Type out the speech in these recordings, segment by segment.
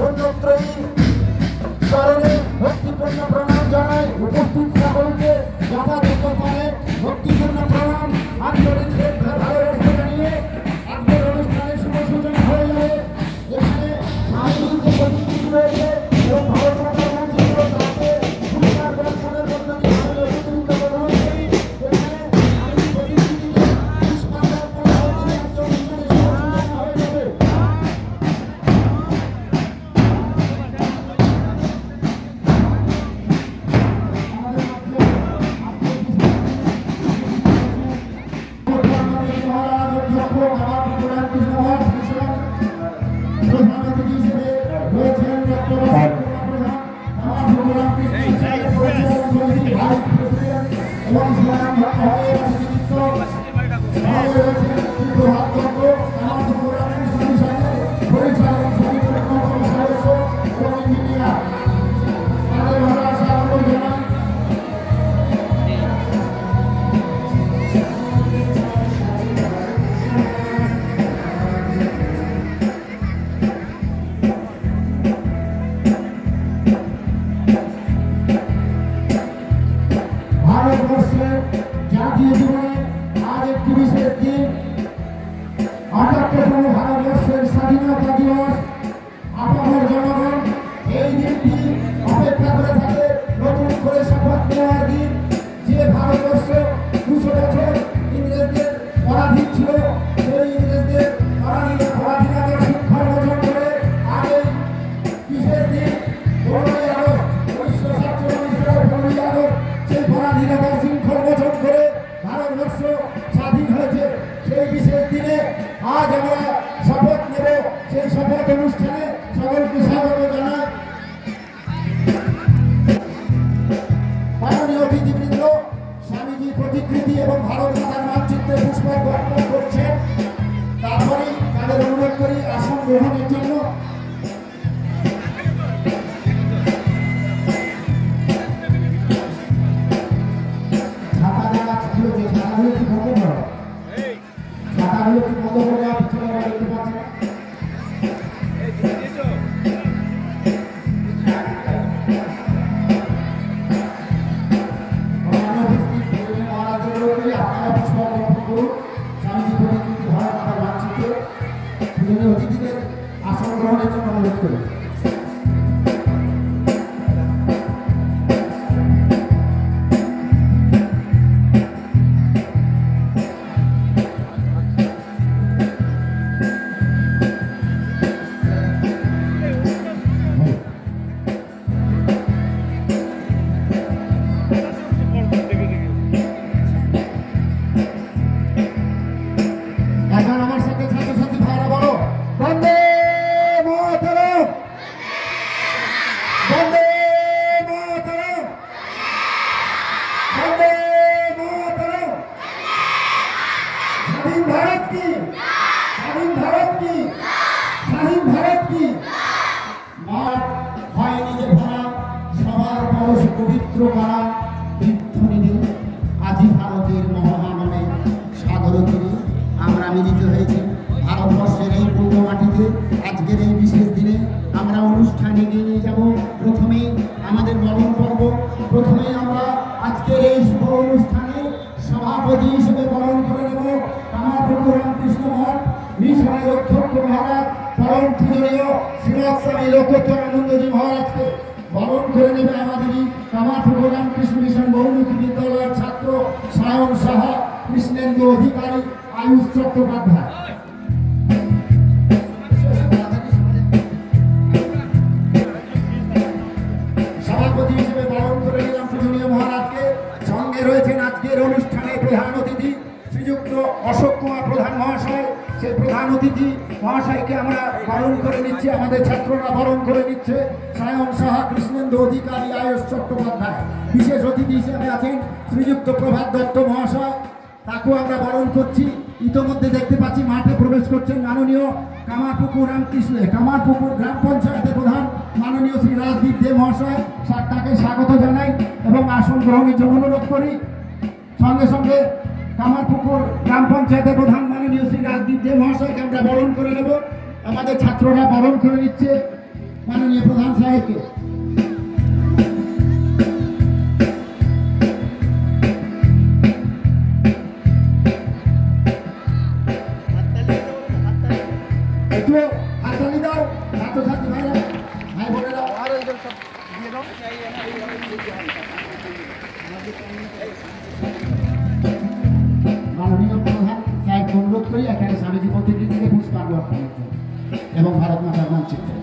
পুণ্যত্রয়ী চরণে ভক্তিপূর্ণ প্রণাম জানাই। উপস্থিত সকলকে যথাযথ স্থানে ভক্তিপূর্ণ প্রণাম, আন্তরিক শ্রদ্ধা ভালোবাসা জানিয়ে আজকের অনুষ্ঠানের শুভ সূচনা হয়ে যাবে। এখানে স্বামীজির যে প্রতিকৃতি রয়েছে এবং ভারত মাতার মানচিত্র তাকে পুরস্কার দর্শনের মধ্য দিয়ে আমি একত্রিত গ্রহণ করি। এখানে স্বামীজির প্রতিকৃতিতে পুষ্পাঞ্জলি অর্পণ হয়ে আজকের অনুষ্ঠানের শুভ সূচনা হয়ে যাবে। ভারতবর্ষের জাতীয় জীবনে আজ একটি বিশেষ দিন, ৭৮তম ভারতবর্ষের স্বাধীনতা দিবস। আপামর জনগণ এই দিনটি অপেক্ষা করে থাকে নতুন করে শপথ নেওয়ার দিন। যে ভারতবর্ষ ২০০ বছর ইংরেজদের পরাধীন ছিল, সেই ইংরেজদের পরাধীনতার শৃঙ্খল মোচন করে আজ এই বিশেষ দিন ১৫ই আগস্ট ১৯৪৭ সালের ১৫ই আগস্ট সেই পরাধীনতার শৃঙ্খল মোচন করে ভারতবর্ষ স্বাধীন হয়েছে। সেই বিশেষ দিনে আজ আমরা শপথ নেব। সেই শপথ অনুষ্ঠানে সকলকে স্বাগত জানাই। মাননীয় অতিথিবৃন্দ স্বামীজির প্রতিকৃতি এবং ভারত মাতার মানচিত্রে পুষ্পার্ঘ্য অর্পণ করছেন। তারপরেই তাদের অনুরোধ করি আসন গ্রহণের জন্য। অতিথিদের আসন গ্রহণের জন্য অনুরোধ করি। এখন আমার সাথে ছাত্রছাত্রী ভাইরা বলো বন্দে মাতরম, বন্দে মাতরম, বন্দে মাতরম। স্বাধীন ভারত কি, স্বাধীন ভারত কি, স্বাধীন ভারত কি। মাঠ হয়নি যে ভরা, সবার পরশ পবিত্র করা তীর্থনিধি আজি ভারতের মহামানবে সাগর তীরে আমরা মিলিত হয়েছি। ভারতবর্ষের এই পূর্ণ মাটিতে আজকের এই বিশেষ দিনে আমরা অনুষ্ঠান এগিয়ে নিয়ে যাব। প্রথমেই আমাদের বরণ পর্ব। প্রথমেই আমরা আজকের এই শুভ অনুষ্ঠানে সভাপতি হিসেবে বরণ করে নেব কামারপুকুর রামকৃষ্ণ মঠ মিশনের অধ্যক্ষ মহারাজ পরম পূজনীয় শ্রীমৎ স্বামী লোকোত্তরানন্দজি মহারাজকে। বরণ করে নেবে আমাদেরই কামারপুকুর রামকৃষ্ণ মিশন বহুমুখী বিদ্যালয়ের ছাত্র সায়ন সাহা, কৃষ্ণেন্দু অধিকারী, আয়ুষ চট্টোপাধ্যায়। সভাপতি হিসেবে বরণ করে নিলাম পূজনীয় মহারাজকে। সঙ্গে রয়েছেন আজকের অনুষ্ঠানে প্রধান অতিথি শ্রীযুক্ত অশোক কুমার প্রধান মহাশয়। সেই প্রধান অতিথি মহাশয়কে আমরা বরণ করে নিচ্ছি, আমাদের ছাত্ররা বরণ করে নিচ্ছে। সায়ন সাহা, কৃষ্ণেন্দু অধিকারী, আয়ুষ চট্টোপাধ্যায়। বিশেষ অতিথি হিসেবে আছেন শ্রীযুক্ত প্রভাত দত্ত মহাশয়, তাকেও আমরা বরণ করছি। ইতোমধ্যে দেখতে পাচ্ছি মাঠে প্রবেশ করছেন মাননীয় কামারপুকুর কামারপুকুর গ্রাম পঞ্চায়েতের প্রধান মাননীয় শ্রী রাজদীপ দে মহাশয়। তাকে স্বাগত জানাই এবং আসন গ্রহণের জন্য অনুরোধ করি। সঙ্গে সঙ্গে কামারপুকুর গ্রাম পঞ্চায়েতের প্রধান মাননীয় শ্রী রাজদীপ দে মহাশয়কে আমরা বরণ করে নেব। আমাদের ছাত্ররা বরণ করে নিচ্ছে। माननीय प्रधान साहेब के हाथताली दाओ छात्र छात्री भाई भाई बोले माननीय प्रधान साहेब अनुरोध करी एखाने स्वामीजी प्रतिनिधि पुष्पांजलि अर्पण एवं भारत मातार मानचित्र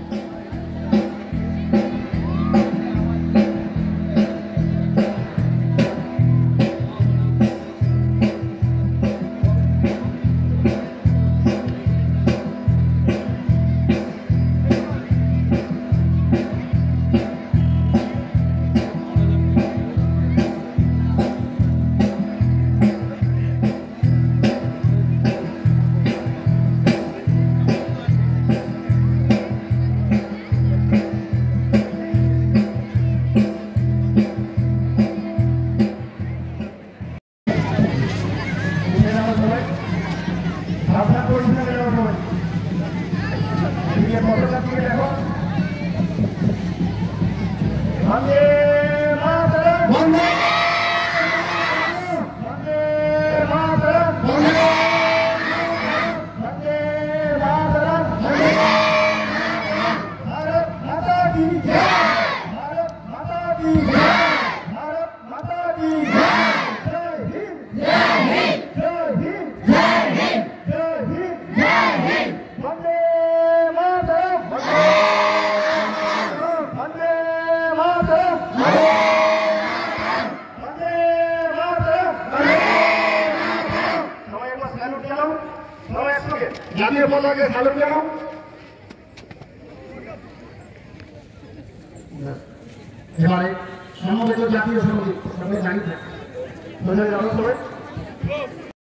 জাতীয় পতাকা স্যালুট জানাও এবারে সমবেত জাতীয় সঙ্গীত সবাই জানিয়ে